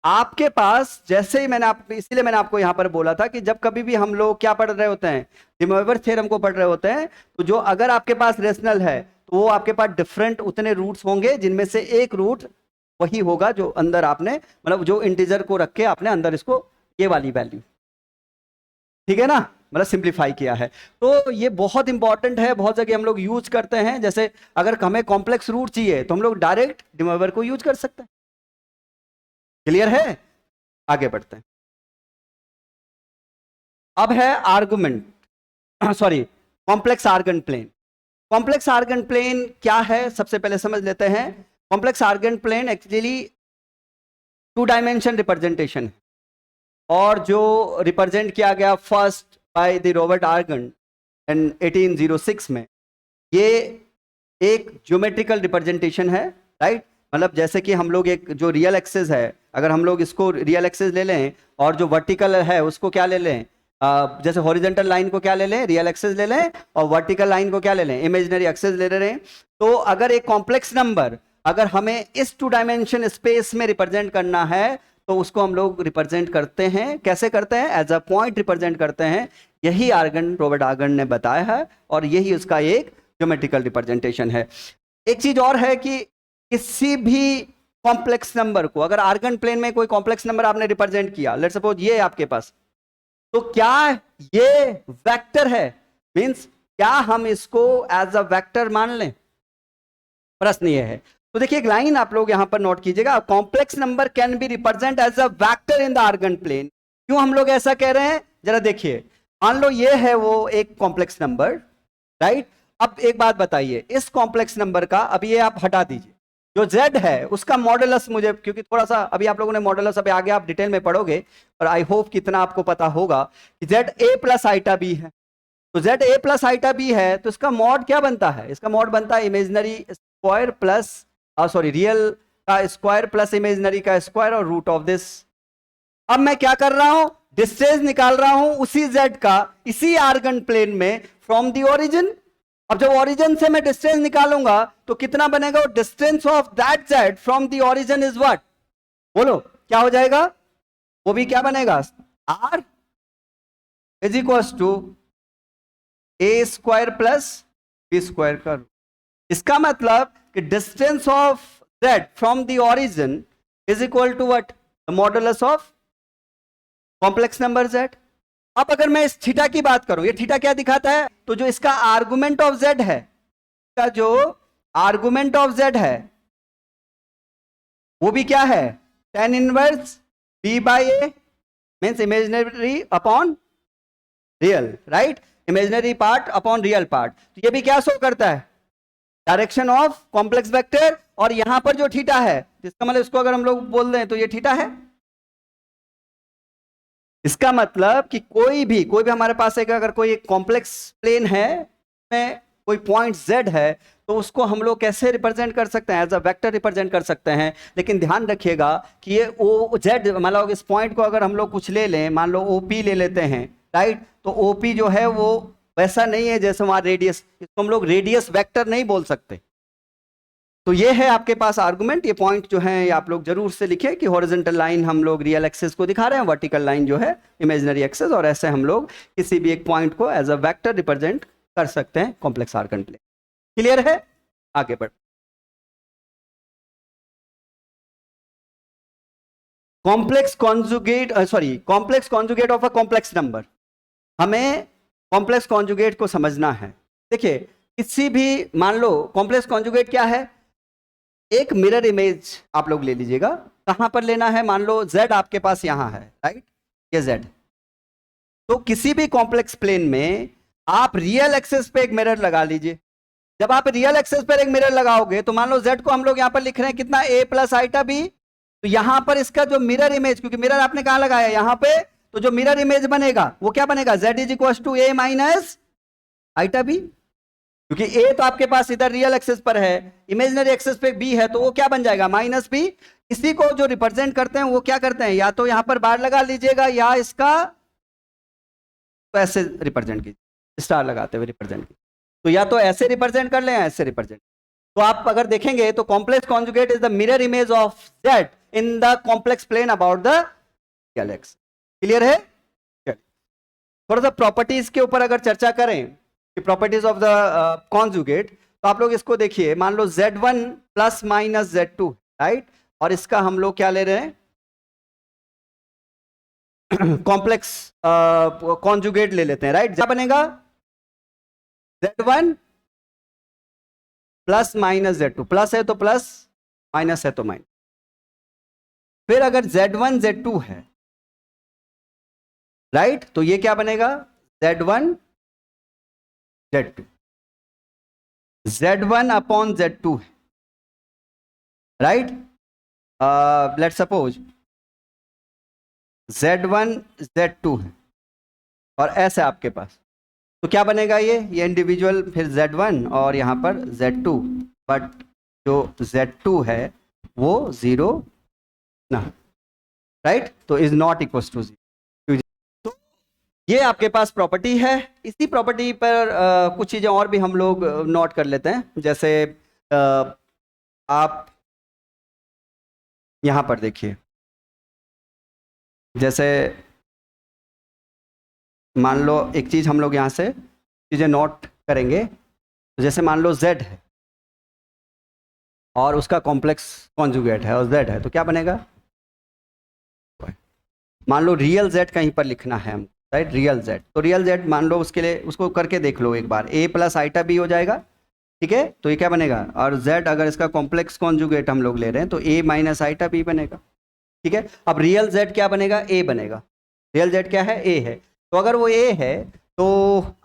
आपके पास जैसे ही इसीलिए मैंने आपको यहां पर बोला था कि जब कभी भी हम लोग क्या पढ़ रहे होते हैं? डे मोइवर थ्योरम को पढ़ रहे होते हैं, तो जो अगर आपके पास रेशनल है तो वो आपके पास डिफरेंट उतने रूट्स होंगे, जिनमें से एक रूट वही होगा जो अंदर आपने, मतलब जो इंटीजर को रख के आपने अंदर इसको ये वाली वैल्यू, ठीक है ना, मतलब सिंप्लीफाई किया है। तो ये बहुत इंपॉर्टेंट है, बहुत जगह हम लोग यूज करते हैं। जैसे अगर हमें कॉम्प्लेक्स रूट चाहिए तो हम लोग डायरेक्ट डे मोइवर को यूज कर सकते हैं। क्लियर है? आगे बढ़ते हैं। अब है argument, sorry, complex Argand plane. Complex Argand plane क्या है, सबसे पहले समझ लेते हैं। Complex Argand plane actually 2 dimension representation है, और जो रिप्रेजेंट किया गया first by the Robert Argand in 1806 में, ये एक ज्योमेट्रिकल रिप्रेजेंटेशन है, राइट। मतलब जैसे कि हम लोग एक जो रियल एक्सिस है, अगर हम लोग इसको रियल एक्सिस ले लें और जो वर्टिकल है उसको क्या ले लें, जैसे हॉरिजॉन्टल लाइन को क्या ले लें? रियल एक्सिस ले लें, और वर्टिकल लाइन को क्या ले लें? इमेजिनरी एक्सिस ले रहे हैं। तो अगर एक कॉम्प्लेक्स नंबर अगर हमें इस 2 डायमेंशन स्पेस में रिप्रेजेंट करना है तो उसको हम लोग रिप्रेजेंट करते हैं, कैसे करते हैं? एज अ पॉइंट रिप्रेजेंट करते हैं। यही आर्गन, रॉबर्ट आर्गन ने बताया है, और यही उसका एक ज्योमेट्रिकल रिप्रेजेंटेशन है। एक चीज और है कि किसी भी कॉम्प्लेक्स नंबर को अगर आर्गन प्लेन में कोई कॉम्प्लेक्स नंबर आपने रिप्रेजेंट किया, लेट्स सपोज ये आपके पास, तो क्या ये वेक्टर है? मींस क्या हम इसको एज अ वेक्टर मान लें? प्रश्न ये है। तो देखिए एक लाइन आप लोग यहां पर नोट कीजिएगा, complex number can be represent as a vector in the Argand plane. क्यों हम लोग ऐसा कह रहे हैं? जरा देखिए, मान लो ये है वो एक कॉम्प्लेक्स नंबर, राइट। अब एक बात बताइए, इस कॉम्प्लेक्स नंबर का, अब ये आप हटा दीजिए, जो z है उसका मॉडुलस, मुझे क्योंकि थोड़ा सा अभी आप लोगों ने मॉडुलस अभी आगे आप डिटेल में पढ़ोगे, पर आई होप कितना आपको पता होगा कि z a plus iota b है। तो z a plus iota b है, तो इसका मॉड क्या बनता है? इसका मॉड बनता है imaginary square plus sorry real का स्क्वायर प्लस इमेजिनरी का स्क्वायर और रूट ऑफ दिस। अब मैं क्या कर रहा हूं? डिस्टेंस निकाल रहा हूं उसी z का, इसी आर्गन प्लेन में फ्रॉम द ओरिजिन। अब जब ओरिजिन से मैं डिस्टेंस निकालूंगा तो कितना बनेगा? Distance of that z from the origin is what? बोलो क्या हो जाएगा? वो भी क्या बनेगा? r is equal to a square plus b square का। इसका मतलब कि distance of z from the origin is equal to what? The modulus of complex number z। अब अगर मैं इस थीटा की बात करूं, ये थीटा क्या दिखाता है? तो जो इसका आर्गुमेंट ऑफ z है, इसका जो आर्गुमेंट ऑफ z है वो भी क्या है? tan inverse b by a, means imaginary upon real, right? Imaginary part upon real part. तो ये भी क्या शो करता है? Direction of complex vector. और यहां पर जो थीटा है, इसका मतलब इसको अगर हम लोग बोल दें तो ये थीटा है। इसका मतलब कि कोई भी हमारे पास एक, अगर कोई एक कॉम्प्लेक्स प्लेन है में कोई पॉइंट z है, तो उसको हम लोग कैसे रिप्रेजेंट कर सकते हैं? एज अ वेक्टर रिप्रेजेंट कर सकते हैं। लेकिन ध्यान रखिएगा कि ये ओ z, मान लो इस पॉइंट को अगर हम लोग कुछ ले लें, मान लो OP ले लेते हैं, राइट? तो OP जो है वो वैसा नहीं है जैसे वहां रेडियस, इसको हम लोग रेडियस वेक्टर नहीं बोल सकते। तो ये है आपके पास आर्गुमेंट। ये पॉइंट जो है आप लोग जरूर से लिखें कि हॉरिजॉन्टल लाइन हम लोग रियल एक्सेस को दिखा रहे हैं, वर्टिकल लाइन जो है इमेजिनरी एक्सेस, और ऐसे हम लोग किसी भी एक पॉइंट को एज अ वेक्टर रिप्रेजेंट कर सकते हैं कॉम्प्लेक्स आर्गन प्लेन। क्लियर है? आगे बढ़। Complex conjugate of a complex number. हमें कॉम्प्लेक्स कॉन्जुगेट को समझना है। देखिए, किसी भी, मान लो कॉम्प्लेक्स कॉन्जुगेट क्या है? एक मिरर इमेज आप लोग ले लीजिएगा। कहां पर लेना है? मान लो z आपके पास यहां है, राइट? ये z। तो किसी भी कॉम्प्लेक्स प्लेन में आप रियल एक्सेस पे एक मिरर लगा लीजिए। जब आप रियल एक्सेस पर एक मिरर लगाओगे तो मान लो z को हम लोग यहां पर लिख रहे हैं कितना? a plus iota b। तो यहां पर इसका जो मिरर इमेज, क्योंकि मिरर आपने कहां लगाया? यहां पे। तो जो मिरर इमेज बनेगा वो क्या बनेगा? z is equal to a minus iota b। क्योंकि a तो आपके पास इधर रियल एक्सेस पर है, इमेजिनरी एक्सेस पे b है, तो वो क्या बन जाएगा? Minus b। इसी को जो रिप्रेजेंट करते हैं वो क्या करते हैं? या तो यहां पर बार लगा लीजिएगा, या इसका तो ऐसे रिप्रेजेंट कीजिए, स्टार लगाते हुए रिप्रेजेंट कीजिए। तो या तो ऐसे रिप्रेजेंट कर लें या ऐसे रिप्रेजेंट। तो आप अगर देखेंगे तो complex conjugate is the mirror image of z in the complex plane about the real axis. Clear है? थोड़ा सा प्रॉपर्टीज के ऊपर अगर चर्चा करें, प्रॉपर्टीज ऑफ द कॉन्जुगेट, तो आप लोग इसको देखिए। मान लो z1 plus minus z2, right? और इसका हम लोग क्या ले रहे हैं? कॉम्प्लेक्स कॉन्जुगेट ले लेते हैं, राइट? क्या बनेगा? z1 plus minus z2, plus है तो प्लस, माइनस है तो माइनस। फिर अगर z1 z2 है, राइट? तो ये क्या बनेगा? z1 z2, z1 upon z2 है, right? Let's suppose z1 z2 है और ऐसे आपके पास, तो क्या बनेगा? ये इंडिविजुअल, फिर z1 और यहां पर z2, बट जो z2 है वो 0 ना, राइट? तो इज नॉट इक्वल टू 0। तो ये आपके पास प्रॉपर्टी है। इसी प्रॉपर्टी पर कुछ चीजें और भी हम लोग नोट कर लेते हैं। जैसे आप यहां पर देखिए, जैसे मान लो एक चीज हम लोग यहां से चीजें नोट करेंगे। जैसे मान लो z है और उसका कॉम्प्लेक्स कॉन्जुगेट है और z है, तो क्या बनेगा? मान लो रियल z कहीं पर लिखना है हम, राइट? रियल z, तो रियल z मान लो, उसके लिए उसको करके देख लो एक बार, a प्लस आइटा b हो जाएगा, ठीक है? तो ये क्या बनेगा? और z अगर इसका कॉम्प्लेक्स कॉन्जुगेट हम लोग ले रहे हैं तो a माइनस आइटा b बनेगा, ठीक है? अब रियल z क्या बनेगा? a बनेगा। रियल z क्या है? a है। तो अगर वो ए है तो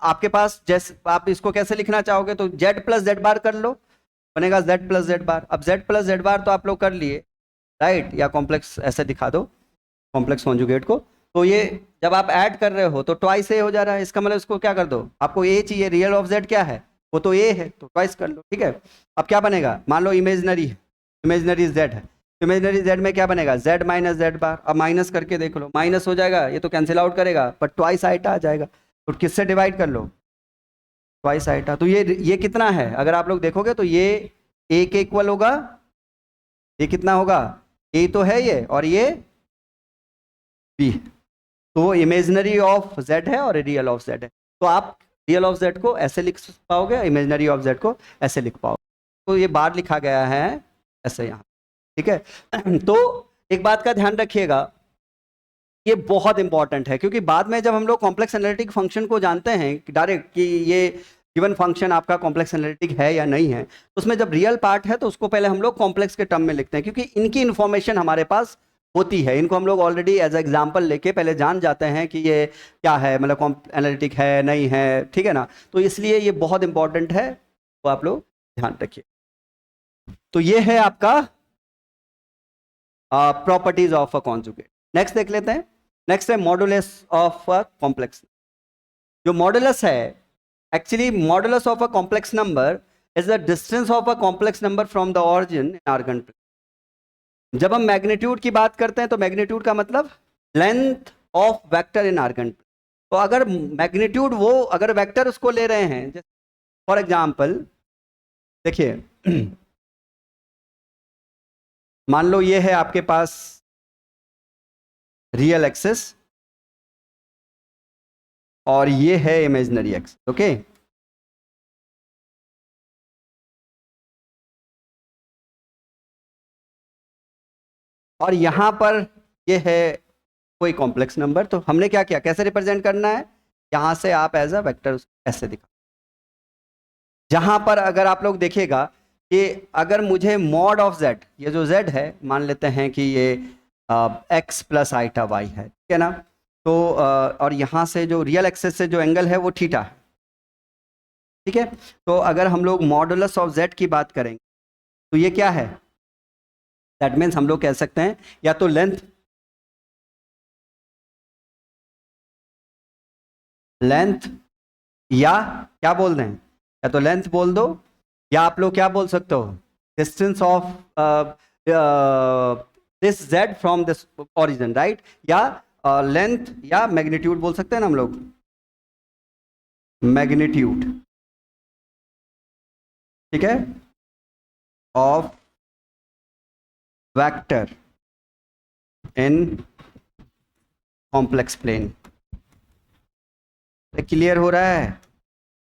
आपके पास जैसे आप इसको कैसे लिखना चाहोगे, तो जेड प्लस जेड बार कर लो, बनेगा जेड प्लस जेड बार। अब जेड प्लस जेड बार तो आप लोग कर लिए, राइट, या कॉम्प्लेक्स ऐसे दिखा दो, कॉम्प्लेक्स कॉन्जुगेट को। तो ये जब आप ऐड कर रहे हो तो ट्वाइस ए हो जा रहा है, इसका मतलब इसको क्या कर दो, आपको ए चाहिए, रियल ऑफ जेड क्या है, वो तो ए है, तो ट्वाइस कर लो, ठीक है। अब क्या बनेगा, मान लो इमेजनरी है, इमेजनरी जेड है, इमेजनरी जेड में क्या बनेगा, जेड माइनस जेड बार। अब माइनस करके देख लो, माइनस हो जाएगा, ये तो कैंसिल आउट करेगा, पर ट्वाइस आइटा आ जाएगा, तो किससे डिवाइड कर लो, ट्वाइस आइटा। तो ये कितना है, अगर आप लोग देखोगे तो ये ए के इक्वल होगा, ये कितना होगा, ए तो है ये, और ये बी, तो इमेजनरी ऑफ जेड है और रियल ऑफ जेड है। तो आप रियल ऑफ जेड को ऐसे लिख पाओगे, इमेजनरी ऑफ जेड को ऐसे लिख पाओगे। तो ये बार लिखा गया है ऐसे यहाँ, ठीक है। तो एक बात का ध्यान रखिएगा, ये बहुत इंपॉर्टेंट है, क्योंकि बाद में जब हम लोग कॉम्प्लेक्स एनालिटिक फंक्शन को जानते हैं डायरेक्ट कि ये गिवन फंक्शन आपका कॉम्प्लेक्स एनालिटिक है या नहीं है, तो उसमें जब रियल पार्ट है तो उसको पहले हम लोग कॉम्प्लेक्स के टर्म में लिखते हैं, क्योंकि इनकी इंफॉर्मेशन हमारे पास होती है, इनको हम लोग ऑलरेडी एज एग्जाम्पल लेके पहले जान जाते हैं कि ये क्या है, मतलब एनालिटिक है नहीं है, ठीक है ना। तो इसलिए ये बहुत इंपॉर्टेंट है, तो आप लोग ध्यान रखिए। तो ये है आपका properties of a conjugate. Next देख लेते हैं, नेक्स्ट है मॉडुलस ऑफ अ कॉम्प्लेक्स। जो मॉडुलस है, actually modulus of a complex number is the distance of a complex number from the origin in Argand plane. जब हम मैग्नीट्यूड की बात करते हैं तो मैग्नीट्यूड का मतलब length of vector in Argand plane. तो अगर मैग्नीट्यूड वो अगर वेक्टर उसको ले रहे हैं, फॉर एग्जाम्पल देखिए, मान लो ये है आपके पास रियल एक्सिस और ये है इमेजिनरी एक्सिस, ओके। और यहां पर ये है कोई कॉम्प्लेक्स नंबर, तो हमने क्या किया, कैसे रिप्रेजेंट करना है, यहां से आप एज अ वेक्टर ऐसे दिखा। जहां पर अगर आप लोग देखिएगा कि अगर मुझे मॉड ऑफ जेड, ये जो जेड है मान लेते हैं कि ये एक्स प्लस आइटा वाई है, ठीक है ना। तो और यहां से जो रियल एक्सिस से जो एंगल है वो थीटा है, ठीक है। तो अगर हम लोग मॉडुलस ऑफ जेड की बात करेंगे तो ये क्या है, दैट मीन्स हम लोग कह सकते हैं या तो लेंथ, लेंथ या क्या बोल रहे हैं, या तो लेंथ बोल दो, या आप लोग क्या बोल सकते हो, distance of this Z from this origin, right, या लेंथ या मैग्नीट्यूड बोल सकते हैं ना हम लोग, मैग्नीट्यूड, ठीक है, of vector in complex plane. Clear हो रहा है।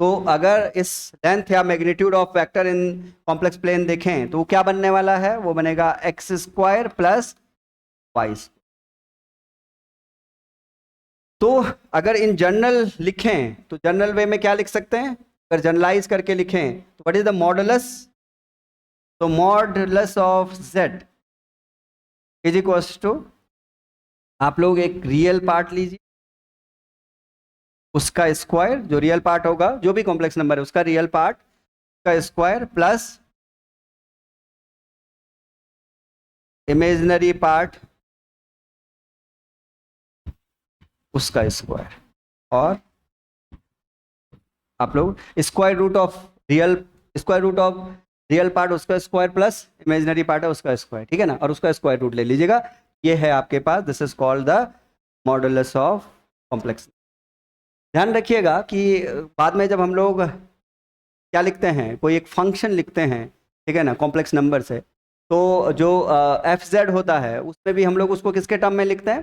तो अगर इस लेंथ या magnitude of vector in complex plane देखें तो वो क्या बनने वाला है, वो बनेगा एक्स स्क्वायर प्लस वाई। तो अगर इन जनरल लिखें तो जनरल वे में क्या लिख सकते हैं, अगर जनरलाइज करके लिखें तो व्हाट इज द मॉडुलस, तो modulus of Z is equals to, आप लोग एक रियल पार्ट लीजिए, उसका स्क्वायर, जो रियल पार्ट होगा जो भी कॉम्प्लेक्स नंबर है उसका रियल पार्ट का स्क्वायर प्लस इमेजिनरी पार्ट उसका स्क्वायर, और आप लोग square root of real, square root of real part उसका स्क्वायर प्लस इमेजिनरी पार्ट है उसका स्क्वायर, ठीक है ना, और उसका स्क्वायर रूट ले लीजिएगा। ये है आपके पास, this is called the modulus of complex. ध्यान रखिएगा कि बाद में जब हम लोग क्या लिखते हैं, कोई एक फंक्शन लिखते हैं, ठीक है ना, कॉम्प्लेक्स नंबर से, तो जो एफ जेड होता है उसमें भी हम लोग उसको किसके टर्म में लिखते हैं,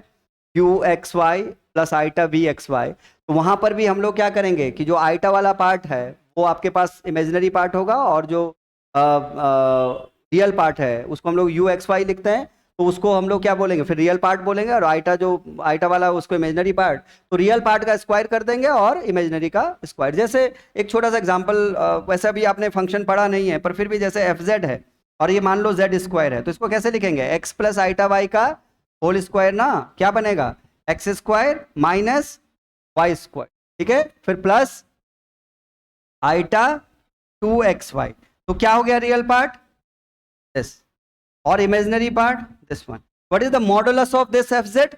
q x y plus iota v x y. तो वहां पर भी हम लोग क्या करेंगे कि जो आइटा वाला पार्ट है वो आपके पास इमेजिनरी पार्ट होगा, और जो रियल पार्ट है उसको हम लोग यू एक्स वाई लिखते हैं, तो उसको हम लोग क्या बोलेंगे, फिर रियल पार्ट बोलेंगे, और आइटा जो आइटा वाला उसको इमेजिनरी पार्ट, तो रियल पार्ट का स्क्वायर कर देंगे और इमेजिनरी का स्क्वायर। जैसे एक छोटा सा एग्जांपल, वैसा भी आपने फंक्शन पढ़ा नहीं है पर फिर भी, जैसे एफ जेड है और ये मान लो जेड स्क्वायर है, तो इसको कैसे लिखेंगे, एक्स प्लस आइटा वाई का होल स्क्वायर ना, क्या बनेगा, x square minus y square, ठीक है, फिर प्लस आइटा 2xy, तो क्या हो गया रियल पार्ट दिस, और imaginary part this one. What is the modulus of this F Z,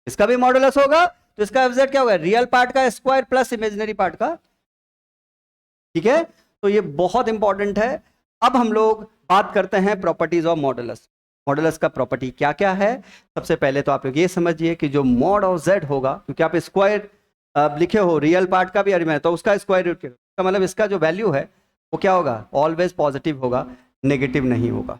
इसका भी मॉडुलस होगा, तो इसका एफ जेड क्या होगा, रियल पार्ट का स्क्वायर प्लस इमेजिनरी पार्ट का, ठीक है। तो ये बहुत इंपॉर्टेंट है। अब हम लोग बात करते हैं प्रॉपर्टीज ऑफ मॉडुलस। मॉडुलस का प्रॉपर्टी क्या क्या है। सबसे पहले तो आप लोग ये समझिए कि जो मॉड ऑफ जेड होगा, क्योंकि आप स्क्वायर लिखे हो रियल पार्ट का भी और तो उसका स्क्वायर रूट का मतलब इसका जो वैल्यू है वो क्या होगा, ऑलवेज पॉजिटिव होगा, नेगेटिव नहीं होगा,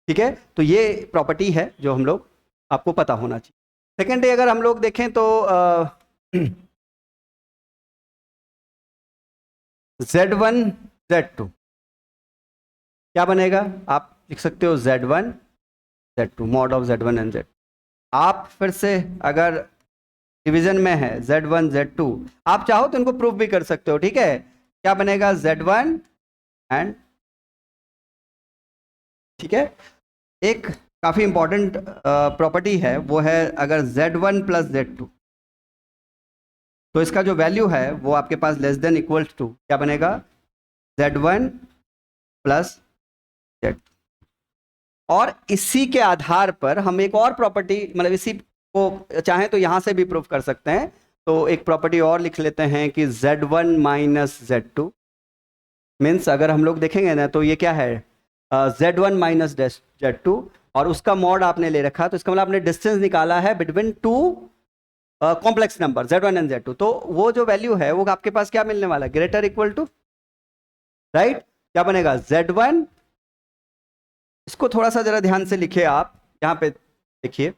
ठीक है। तो ये प्रॉपर्टी है जो हम लोग आपको पता होना चाहिए। सेकेंडली अगर हम लोग देखें तो Z1 Z2 क्या बनेगा, आप लिख सकते हो Z1 Z2 mod of Z1 and Z2। आप फिर से अगर डिवीजन में है Z1 Z2, आप चाहो तो इनको प्रूफ भी कर सकते हो, ठीक है। क्या बनेगा Z1 एंड, ठीक है। एक काफी इंपॉर्टेंट प्रॉपर्टी है वो है अगर Z1 प्लस Z2, तो इसका जो वैल्यू है वो आपके पास लेस देन इक्वल टू क्या बनेगा, Z1 प्लस Z2। और इसी के आधार पर हम एक और प्रॉपर्टी, मतलब इसी को चाहें तो यहां से भी प्रूफ कर सकते हैं। तो एक प्रॉपर्टी और लिख लेते हैं कि Z1 माइनस Z2 मीन्स, अगर हम लोग देखेंगे ना तो ये क्या है, Z1 माइनस Z2, और उसका मॉड आपने ले रखा, तो इसका मतलब आपने डिस्टेंस निकाला है between two complex number Z1 and Z2। तो वो जो वैल्यू है वो आपके पास क्या मिलने वाला है, ग्रेटर इक्वल टू, राइट। क्या बनेगा Z1, इसको थोड़ा सा जरा ध्यान से लिखिए आप, यहां पे देखिए,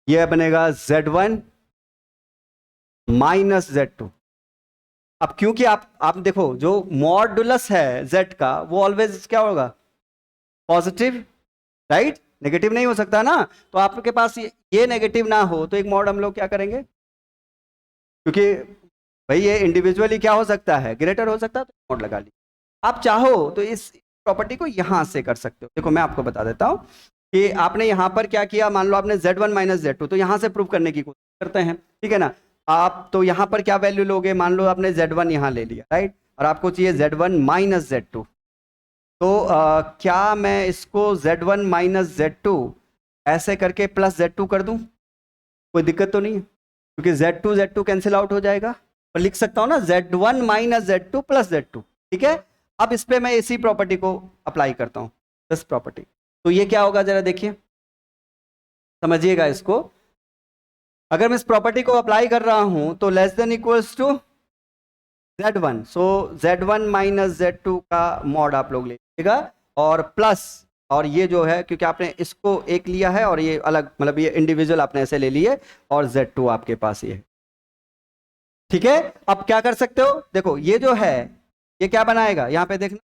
ये बनेगा Z1 माइनस Z2। अब क्योंकि आप देखो जो मॉडुलस है Z का वो ऑलवेज क्या होगा, पॉजिटिव, राइट, नेगेटिव नहीं हो सकता ना। तो आपके पास ये नेगेटिव ना हो तो एक मॉड हम लोग क्या करेंगे, क्योंकि भाई ये इंडिविजुअली क्या हो सकता है, ग्रेटर हो सकता है, तो मॉड लगा ली। आप चाहो तो इस प्रॉपर्टी को यहां से कर सकते हो। देखो मैं आपको बता देता हूं कि आपने यहां पर क्या किया, मान लो आपने Z1 माइनस Z2, तो यहां से प्रूव करने की कोशिश करते हैं, ठीक है ना। आप तो यहां पर क्या वैल्यू लोगे, मान लो आपने Z1 यहां ले लिया, राइट, और आपको चाहिए Z1 माइनस Z2। तो क्या मैं इसको Z1 माइनस Z2 ऐसे करके प्लस Z2 कर दूं, कोई दिक्कत तो नहीं है, क्योंकि Z2 Z2 कैंसिल आउट हो जाएगा। पर लिख सकता हूं ना Z1 minus Z2 plus Z2, ठीक है। अब इस पे मैं इसी प्रॉपर्टी को अप्लाई करता हूं, दिस प्रॉपर्टी। तो ये क्या होगा जरा देखिए, समझिएगा इसको। अगर मैं इस प्रॉपर्टी को अप्लाई कर रहा हूं तो less than equals to Z1, so Z1 minus Z2 का मॉड आप लोग लीजिएगा, और प्लस, और ये जो है क्योंकि आपने इसको एक लिया है और ये अलग, मतलब ये इंडिविजुअल आपने ऐसे ले लिए, और Z2 आपके पास ये है, ठीक है। अब क्या कर सकते हो, देखो ये जो है ये क्या बनाएगा, यहां पे देखना,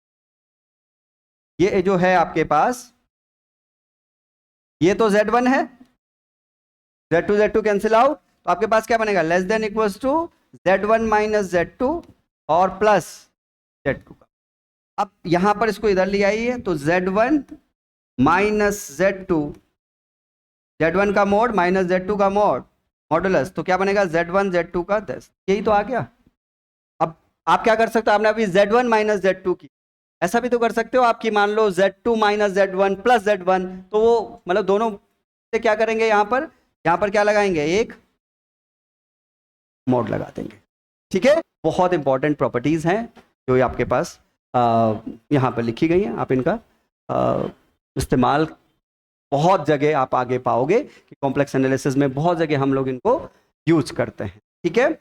ये जो है आपके पास, ये तो Z1 है, Z2 कैंसिल आउट, तो आपके पास क्या बनेगा, less than equals to Z1 minus Z2 और प्लस Z2 का। अब यहां पर इसको इधर ले आइए, तो Z1 माइनस Z2, Z1 का मोड माइनस Z2 का मोड, मॉडुलस, तो क्या बनेगा Z1 Z2 का 10, यही तो आ गया। अब आप क्या कर सकते हो, आपने अभी Z1 माइनस Z2 की, ऐसा भी तो कर सकते हो आपकी, मान लो Z2 minus Z1 plus Z1, तो वो मतलब दोनों से क्या करेंगे, यहां पर क्या लगाएंगे, एक मोड लगा देंगे, ठीक है। बहुत इंपॉर्टेंट प्रॉपर्टीज हैं जो आपके पास यहां पर लिखी गई हैं, आप इनका इस्तेमाल बहुत जगह आप आगे पाओगे कि कॉम्प्लेक्स एनालिसिस में बहुत जगह हम लोग इनको यूज करते हैं, ठीक है।